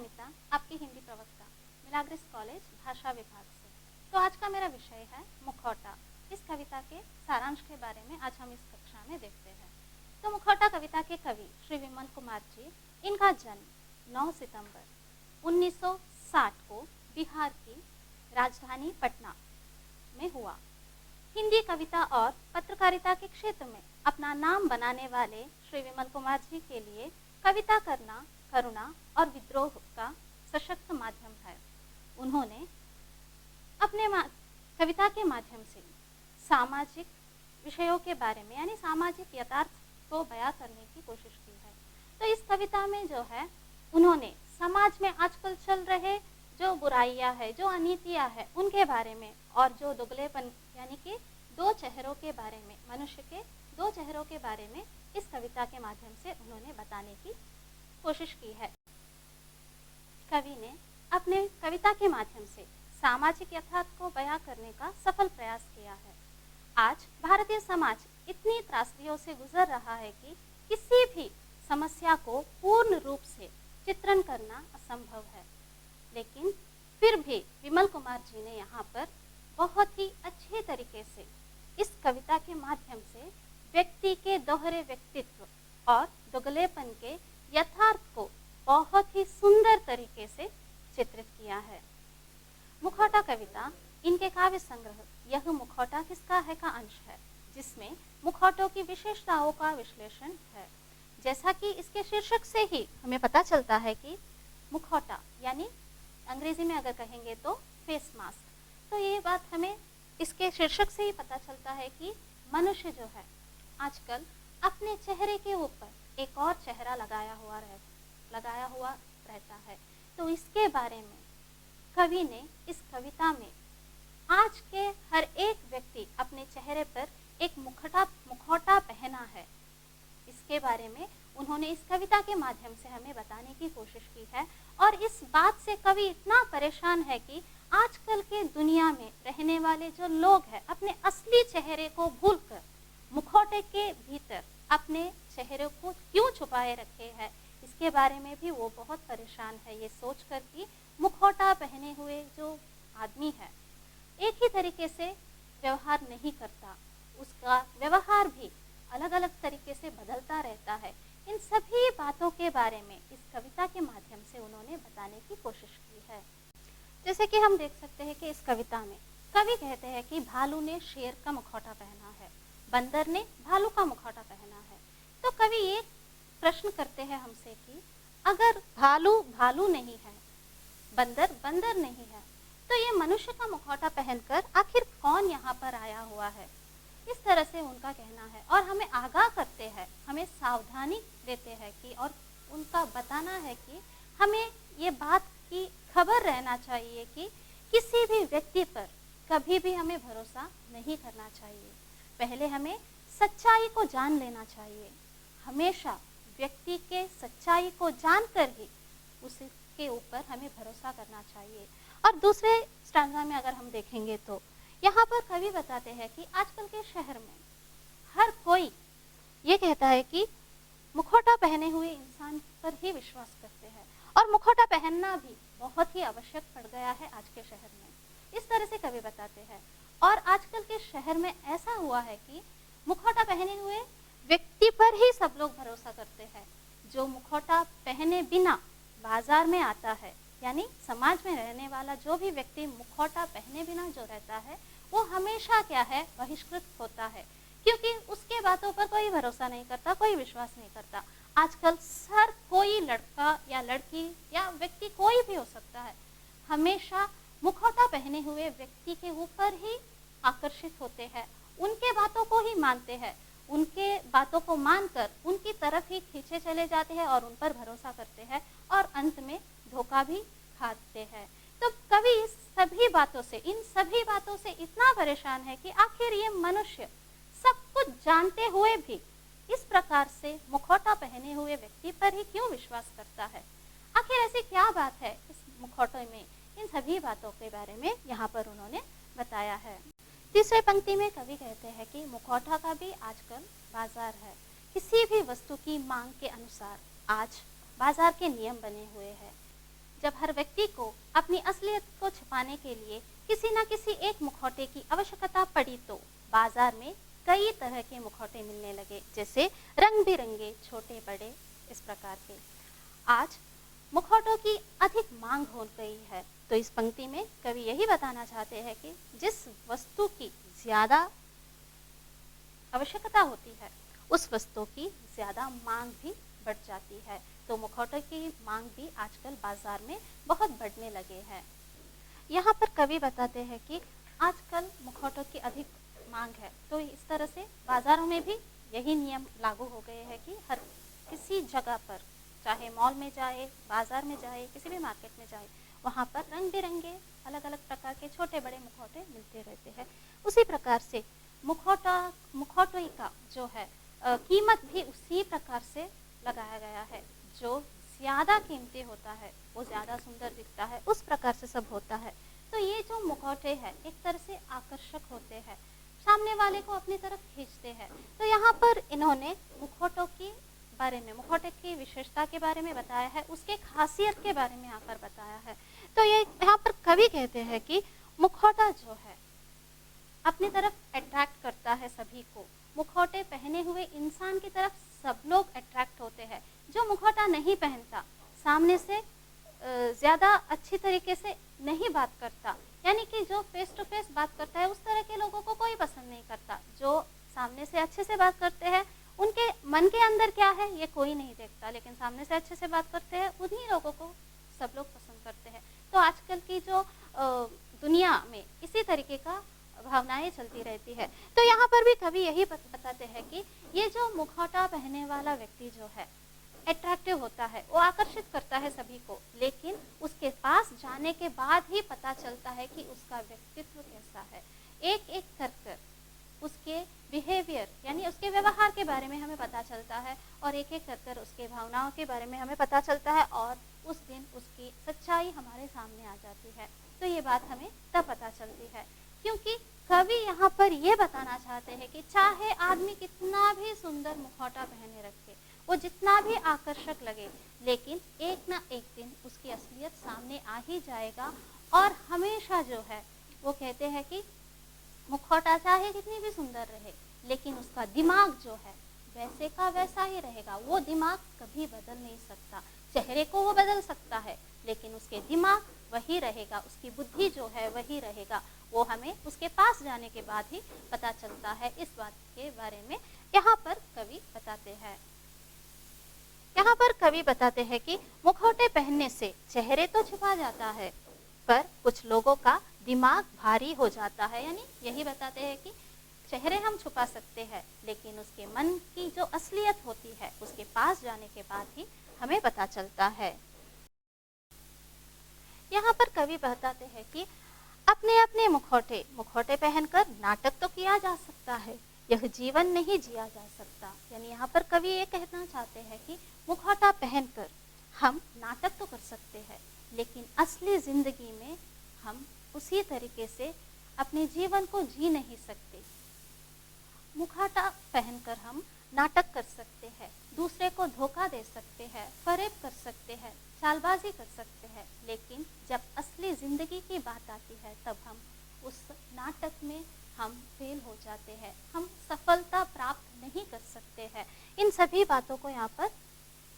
अमिता, आपकी हिंदी प्रवक्ता, मिलाग्रिस कॉलेज भाषा विभाग से। तो आज का मेरा विषय है मुखौटा। इस कविता के सारांश के बारे में आज हम इस कक्षा में देखते हैं। तो मुखौटा कविता के कवि श्री विमल कुमार जी, इनका जन्म 9 सितंबर 1960 को बिहार की राजधानी पटना में हुआ। हिंदी कविता और पत्रकारिता के क्षेत्र में अपना नाम बनाने वाले श्री विमल कुमार जी के लिए कविता करना करुणा और विद्रोह का सशक्त माध्यम है। उन्होंने अपने कविता के माध्यम से सामाजिक विषयों के बारे में यानी सामाजिक यथार्थ को बयां करने की कोशिश की है। तो इस कविता में जो है उन्होंने समाज में आजकल चल रहे जो बुराइयां है, जो अनीतियां है, उनके बारे में और जो दुगलेपन यानी कि दो चेहरों के बारे में, मनुष्य के दो चेहरों के बारे में इस कविता के माध्यम से उन्होंने बताने की कोशिश की है। कवि ने अपने कविता के माध्यम से सामाजिक यथार्थ को बयां करने का सफल प्रयास किया है। आज भारतीय समाज इतनी त्रासदियों से गुजर रहा है कि किसी भी समस्या को पूर्ण रूप से चित्रण करना असंभव है, लेकिन फिर भी विमल कुमार जी ने यहाँ पर बहुत ही अच्छे तरीके से इस कविता के माध्यम से व्यक्ति के दोहरे व्यक्तित्व और दुगलेपन के यथार्थ को बहुत ही सुंदर तरीके से चित्रित किया है। मुखौटा कविता इनके काव्य संग्रह यह मुखौटा किसका है का अंश है, जिसमें मुखौटों की विशेषताओं का विश्लेषण है। जैसा कि इसके शीर्षक से ही हमें पता चलता है कि मुखौटा यानी अंग्रेजी में अगर कहेंगे तो फेस मास्क, तो ये बात हमें इसके शीर्षक से ही पता चलता है कि मनुष्य जो है आजकल अपने चेहरे के ऊपर एक और चेहरा लगाया हुआ रहता है। तो इसके बारे में कवि ने इस कविता में आज के हर एक व्यक्ति अपने चेहरे पर एक मुखौटा पहना है, इसके बारे में उन्होंने इस कविता के माध्यम से हमें बताने की कोशिश की है। और इस बात से कवि इतना परेशान है कि आजकल के दुनिया में रहने वाले जो लोग हैं अपने असली चेहरे को भूलकर मुखौटे के भीतर अपने चेहरे को क्यों छुपाए रखे हैं, इसके बारे में भी वो बहुत परेशान है। ये सोचकर कि मुखौटा पहने हुए जो आदमी है एक ही तरीके से व्यवहार नहीं करता, उसका व्यवहार भी अलग अलग तरीके से बदलता रहता है। इन सभी बातों के बारे में इस कविता के माध्यम से उन्होंने बताने की कोशिश की है। जैसे कि हम देख सकते हैं कि इस कविता में कवि कहते हैं कि भालू ने शेर का मुखौटा पहना है, बंदर ने भालू का मुखौटा पहना है। तो कवि एक प्रश्न करते हैं हमसे कि अगर भालू भालू नहीं है, बंदर बंदर नहीं है, तो ये मनुष्य का मुखौटा पहनकर आखिर कौन यहाँ पर आया हुआ है, इस तरह से उनका कहना है। और हमें आगाह करते हैं, हमें सावधानी देते हैं कि और उनका बताना है कि हमें ये बात की खबर रहना चाहिए कि किसी भी व्यक्ति पर कभी भी हमें भरोसा नहीं करना चाहिए। पहले हमें सच्चाई को जान लेना चाहिए। हमेशा व्यक्ति के सच्चाई को जानकर ही उसके ऊपर हमें भरोसा करना चाहिए। और दूसरे स्टांजा में अगर हम देखेंगे तो यहाँ पर कवि बताते हैं कि आजकल के शहर में हर कोई ये कहता है कि मुखौटा पहने हुए इंसान पर ही विश्वास करते हैं और मुखौटा पहनना भी बहुत ही आवश्यक पड़ गया है आज के शहर में, इस तरह से कवि बताते हैं। और आजकल के शहर में ऐसा हुआ है कि मुखौटा पहने हुए व्यक्ति पर ही सब लोग भरोसा करते हैं। जो मुखौटा पहने बिना बाजार में आता है, यानी समाज में रहने वाला जो भी व्यक्ति मुखौटा पहने बिना जो रहता है, वो हमेशा क्या है, बहिष्कृत होता है, क्योंकि उसके बातों पर कोई भरोसा नहीं करता, कोई विश्वास नहीं करता। आजकल हर कोई लड़का या लड़की या व्यक्ति कोई भी हो सकता है, हमेशा मुखौटा पहने हुए व्यक्ति के ऊपर ही आकर्षित होते हैं, उनके बातों को ही मानते हैं, उनके बातों को मानकर उनकी तरफ ही खींचे चले जाते हैं और उन पर भरोसा करते हैं और अंत में धोखा भी खाते हैं। तो कवि इन सभी बातों से इतना परेशान है कि आखिर ये मनुष्य सब कुछ जानते हुए भी इस प्रकार से मुखौटा पहने हुए व्यक्ति पर ही क्यों विश्वास करता है। आखिर ऐसी क्या बात है इस मुखौटे में, इन सभी बातों के बारे में यहाँ पर उन्होंने बताया है। तीसरे पंक्ति में कवि कहते हैं कि मुखौटा का भी आजकल बाजार है। किसी भी वस्तु की मांग के अनुसार आज बाजार के नियम बने हुए हैं। जब हर व्यक्ति को अपनी असलियत को छिपाने के लिए किसी न किसी एक मुखौटे की आवश्यकता पड़ी तो बाजार में कई तरह के मुखौटे मिलने लगे, जैसे रंग बिरंगे, छोटे बड़े, इस प्रकार के। आज मुखौटों की अधिक मांग हो गई है, तो इस पंक्ति में कवि यही बताना चाहते हैं कि जिस वस्तु की ज्यादा आवश्यकता होती है उस वस्तु की ज्यादा मांग भी बढ़ जाती है। तो मुखौटों की मांग भी आजकल बाजार में बहुत बढ़ने लगे हैं। यहाँ पर कवि बताते हैं कि आजकल मुखौटों की अधिक मांग है, तो इस तरह से बाजारों में भी यही नियम लागू हो गए हैं कि हर किसी जगह पर, चाहे मॉल में जाए, बाजार में जाए, किसी भी मार्केट में जाए, वहाँ पर रंग बिरंगे अलग अलग प्रकार के छोटे बड़े मुखौटे मिलते रहते हैं। उसी प्रकार से मुखौटे का जो है कीमत भी उसी प्रकार से लगाया गया है। जो ज्यादा कीमती होता है वो ज्यादा सुंदर दिखता है, उस प्रकार से सब होता है। तो ये जो मुखौटे हैं एक तरह से आकर्षक होते हैं, सामने वाले को अपनी तरफ खींचते हैं। तो यहाँ पर इन्होंने मुखौटों के बारे में, मुखौटे की विशेषता के बारे में बताया है, उसके खासियत के बारे में यहाँ पर बताया है। तो ये यहाँ पर कवि कहते हैं कि मुखौटा जो है अपनी तरफ अट्रैक्ट करता है सभी को। मुखौटे पहने हुए इंसान की तरफ सब लोग अट्रैक्ट होते हैं। जो मुखौटा नहीं पहनता सामने से ज्यादा अच्छी तरीके से नहीं बात करता, यानी कि जो फेस टू फेस बात करता है उस तरह के लोगों को कोई पसंद नहीं करता। जो सामने से अच्छे से बात करते हैं उनके मन के अंदर क्या है ये कोई नहीं देखता, लेकिन सामने से अच्छे से बात करते हैं उन्हीं लोगों को सब लोग पसंद करते हैं। तो आजकल की जो दुनिया में इसी तरीके का भावनाएं चलती रहती है। तो यहाँ पर भी कवि यही बताते हैं कि ये जो मुखौटा पहनने वाला व्यक्ति जो है अट्रैक्टिव होता है, वो आकर्षित करता है सभी को, लेकिन उसके पास जाने के बाद ही पता चलता है कि उसका व्यक्तित्व कैसा है। एक एक कर उसके बिहेवियर यानी उसके व्यवहार के बारे में हमें पता चलता है, और एक एक कर उसके भावनाओं के बारे में हमें पता चलता है, और उस दिन उसकी सच्चाई हमारे सामने आ जाती है। तो ये बात हमें तब पता चलती है, क्योंकि कवि यहाँ पर ये बताना चाहते हैं कि चाहे आदमी कितना भी सुंदर मुखौटा पहने रखे, वो जितना भी आकर्षक लगे, लेकिन एक ना एक दिन उसकी असलियत सामने आ ही जाएगा। और हमेशा जो है वो कहते हैं कि मुखौटा चाहे कितनी भी सुंदर रहे, लेकिन उसका दिमाग जो है वैसे का वैसा ही रहेगा। वो दिमाग कभी बदल नहीं सकता। चेहरे को वो बदल सकता है, लेकिन उसके दिमाग वही रहेगा, उसकी बुद्धि जो है वही रहेगा। वो हमें उसके पास जाने के बाद ही पता चलता है। इस बात के बारे में यहाँ पर कवि बताते हैं। यहाँ पर कवि बताते हैं कि मुखौटे पहनने से चेहरे तो छुपा जाता है, पर कुछ लोगों का दिमाग भारी हो जाता है। यानी यही बताते हैं कि चेहरे हम छुपा सकते हैं, लेकिन उसके मन की जो असलियत होती है उसके पास जाने के बाद ही हमें पता चलता है। यहाँ पर कवि बताते हैं कि अपने अपने मुखौटे पहनकर नाटक तो किया जा सकता है, यह जीवन नहीं जिया जा सकता। यानी यहाँ पर कवि ये कहना चाहते हैं कि मुखौटा पहनकर हम नाटक तो कर सकते हैं, लेकिन असली जिंदगी में हम उसी तरीके से अपने जीवन को जी नहीं सकते। मुखौटा पहनकर हम नाटक कर सकते हैं, दूसरे को धोखा दे सकते हैं, फरेब कर सकते हैं, चालबाजी कर सकते हैं, लेकिन जब असली जिंदगी की बात आती है तब हम उस नाटक में हम फेल हो जाते हैं, हम सफलता प्राप्त नहीं कर सकते हैं। इन सभी बातों को यहाँ पर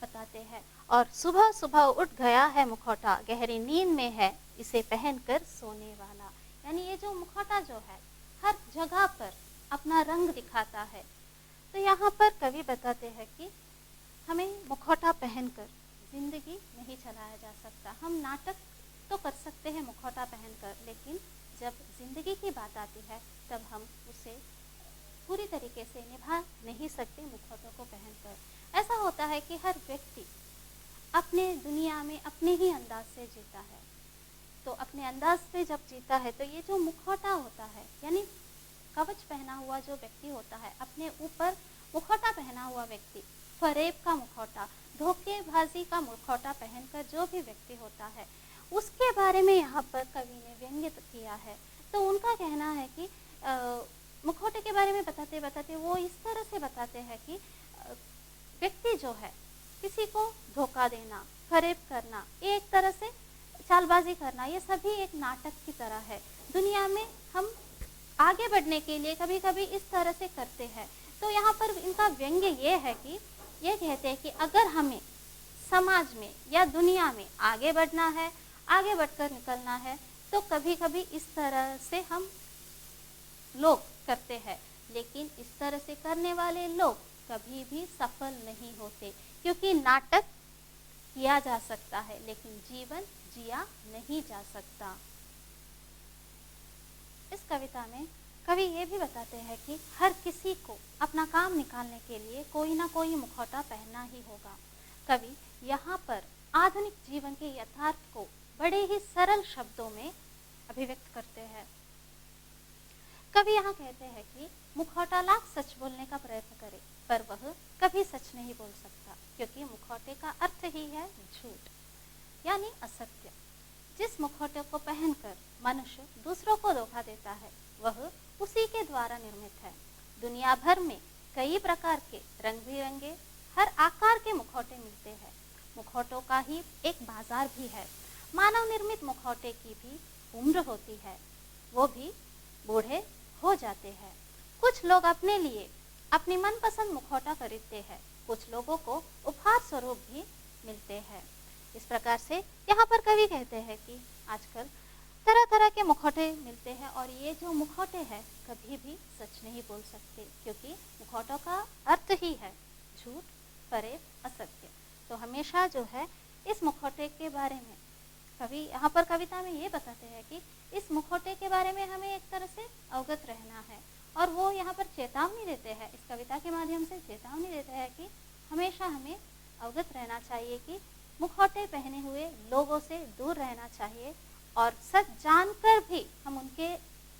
बताते हैं। और सुबह सुबह उठ गया है मुखौटा, गहरी नींद में है इसे पहनकर सोने वाला। यानी ये जो मुखौटा जो है हर जगह पर अपना रंग दिखाता है। तो यहाँ पर कवि बताते हैं कि हमें मुखौटा पहनकर जिंदगी नहीं चलाया जा सकता। हम नाटक तो कर सकते हैं मुखौटा पहनकर, लेकिन जब जिंदगी की बात आती है तब हम उसे पूरी तरीके से निभा नहीं सकते मुखौटों को पहनकर। ऐसा होता है कि हर व्यक्ति अपने दुनिया में अपने ही अंदाज से जीता है। तो अपने अंदाज से जब जीता है तो ये जो मुखौटा होता है, यानी कवच पहना हुआ जो व्यक्ति होता है, अपने ऊपर मुखौटा पहना हुआ व्यक्ति, फरेब का मुखौटा, धोखेबाजी का मुखौटा पहनकर जो भी व्यक्ति होता है, उसके बारे में यहाँ पर कवि ने व्यंग्य किया है। तो उनका कहना है कि मुखौटे के बारे में बताते बताते वो इस तरह से बताते हैं कि व्यक्ति जो है किसी को धोखा देना, फरेब करना, एक तरह से चालबाजी करना, ये सभी एक नाटक की तरह है। दुनिया में हम आगे बढ़ने के लिए कभी कभी इस तरह से करते हैं। तो यहाँ पर इनका व्यंग्य ये है कि ये कहते हैं कि अगर हमें समाज में या दुनिया में आगे बढ़ना है, आगे बढ़कर निकलना है, तो कभी कभी इस तरह से हम लोग करते हैं। लेकिन इस तरह से करने वाले लोग कभी भी सफल नहीं होते, क्योंकि नाटक किया जा सकता है लेकिन जीवन जिया नहीं जा सकता। इस कविता में कवि ये भी बताते हैं कि हर किसी को अपना काम निकालने के लिए कोई ना कोई मुखौटा पहनना ही होगा। कवि यहाँ पर आधुनिक जीवन के यथार्थ को बड़े ही सरल शब्दों में अभिव्यक्त करते हैं। कवि यहाँ कहते हैं कि मुखौटा लाख सच बोलने का प्रयत्न करे, पर वह कभी सच नहीं बोल सकता, क्योंकि मुखौटे का अर्थ ही है झूठ, यानी असत्य। जिस मुखौटे को पहनकर मनुष्य दूसरों को धोखा देता है, वह उसी के द्वारा निर्मित है। दुनिया भर में कई प्रकार के रंग बिरंगे हर आकार के मुखौटे मिलते हैं। मुखौटों का ही एक बाजार भी है। मानव निर्मित मुखौटे की भी उम्र होती है, वो भी बूढ़े हो जाते हैं। कुछ लोग अपने लिए अपनी मनपसंद मुखौटा खरीदते हैं, कुछ लोगों को उपहार स्वरूप भी मिलते हैं। इस प्रकार से यहाँ पर कवि कहते हैं कि आजकल तरह तरह के मुखौटे मिलते हैं, और ये जो मुखौटे हैं कभी भी सच नहीं बोल सकते, क्योंकि मुखौटों का अर्थ ही है झूठ, फरेब, असत्य। तो हमेशा जो है इस मुखौटे के बारे में कवि यहाँ पर कविता में ये बताते हैं कि इस मुखौटे के बारे में हमें एक तरह से अवगत रहना है, और वो यहाँ पर चेतावनी देते हैं, इस कविता के माध्यम से चेतावनी देते हैं कि हमेशा हमें अवगत रहना चाहिए कि मुखौटे पहने हुए लोगों से दूर रहना चाहिए, और सच जानकर भी हम उनके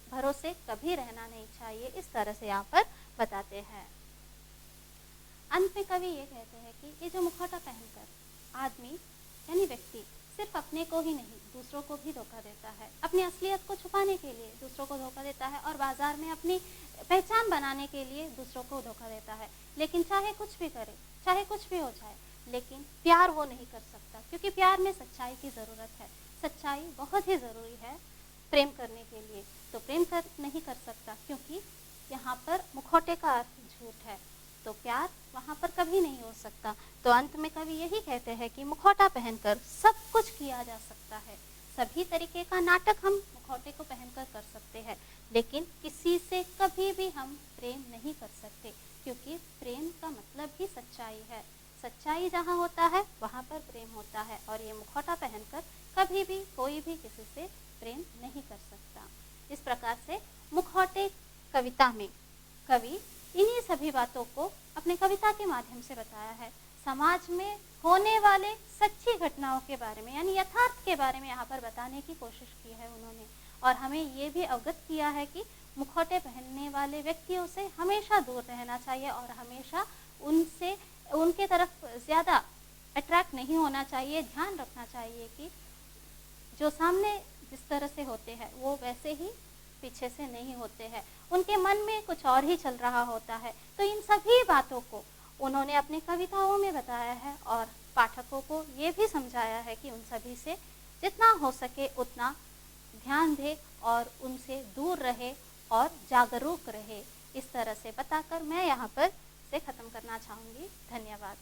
भरोसे कभी रहना नहीं चाहिए। इस तरह से यहाँ पर बताते हैं। अंत में कवि ये कहते हैं कि ये जो मुखौटा पहनकर आदमी यानी व्यक्ति सिर्फ अपने को ही नहीं दूसरों को भी धोखा देता है, अपनी असलियत को छुपाने के लिए दूसरों को धोखा देता है, और बाजार में अपनी पहचान बनाने के लिए दूसरों को धोखा देता है। लेकिन चाहे कुछ भी करे, चाहे कुछ भी हो जाए, लेकिन प्यार वो नहीं कर सकता, क्योंकि प्यार में सच्चाई की ज़रूरत है। सच्चाई बहुत ही ज़रूरी है प्रेम करने के लिए। तो प्रेम नहीं कर सकता, क्योंकि यहाँ पर मुखौटे का अर्थ झूठ है, तो प्यार वहाँ पर कभी नहीं हो सकता। तो अंत में कवि यही कहते हैं कि मुखौटा पहनकर सब कुछ किया जा सकता है। सभी तरीके का नाटक हम मुखौटे को पहनकर कर सकते हैं, लेकिन किसी से कभी भी हम प्रेम नहीं कर सकते, क्योंकि प्रेम का मतलब ही सच्चाई है। सच्चाई जहाँ होता है वहाँ पर प्रेम होता है, और ये मुखौटा पहनकर कभी भी कोई भी किसी से प्रेम नहीं कर सकता। इस प्रकार से मुखौटे कविता में कवि इन्हीं सभी बातों को अपने कविता के माध्यम से बताया है। समाज में होने वाले सच्ची घटनाओं के बारे में यानी यथार्थ के बारे में यहाँ पर बताने की कोशिश की है उन्होंने, और हमें ये भी अवगत किया है कि मुखौटे पहनने वाले व्यक्तियों से हमेशा दूर रहना चाहिए, और हमेशा उनसे उनके तरफ ज़्यादा अट्रैक्ट नहीं होना चाहिए। ध्यान रखना चाहिए कि जो सामने जिस तरह से होते हैं वो वैसे ही पीछे से नहीं होते हैं, उनके मन में कुछ और ही चल रहा होता है। तो इन सभी बातों को उन्होंने अपनी कविताओं में बताया है, और पाठकों को ये भी समझाया है कि उन सभी से जितना हो सके उतना ध्यान दे और उनसे दूर रहे और जागरूक रहे। इस तरह से बताकर मैं यहाँ पर से ख़त्म करना चाहूँगी। धन्यवाद।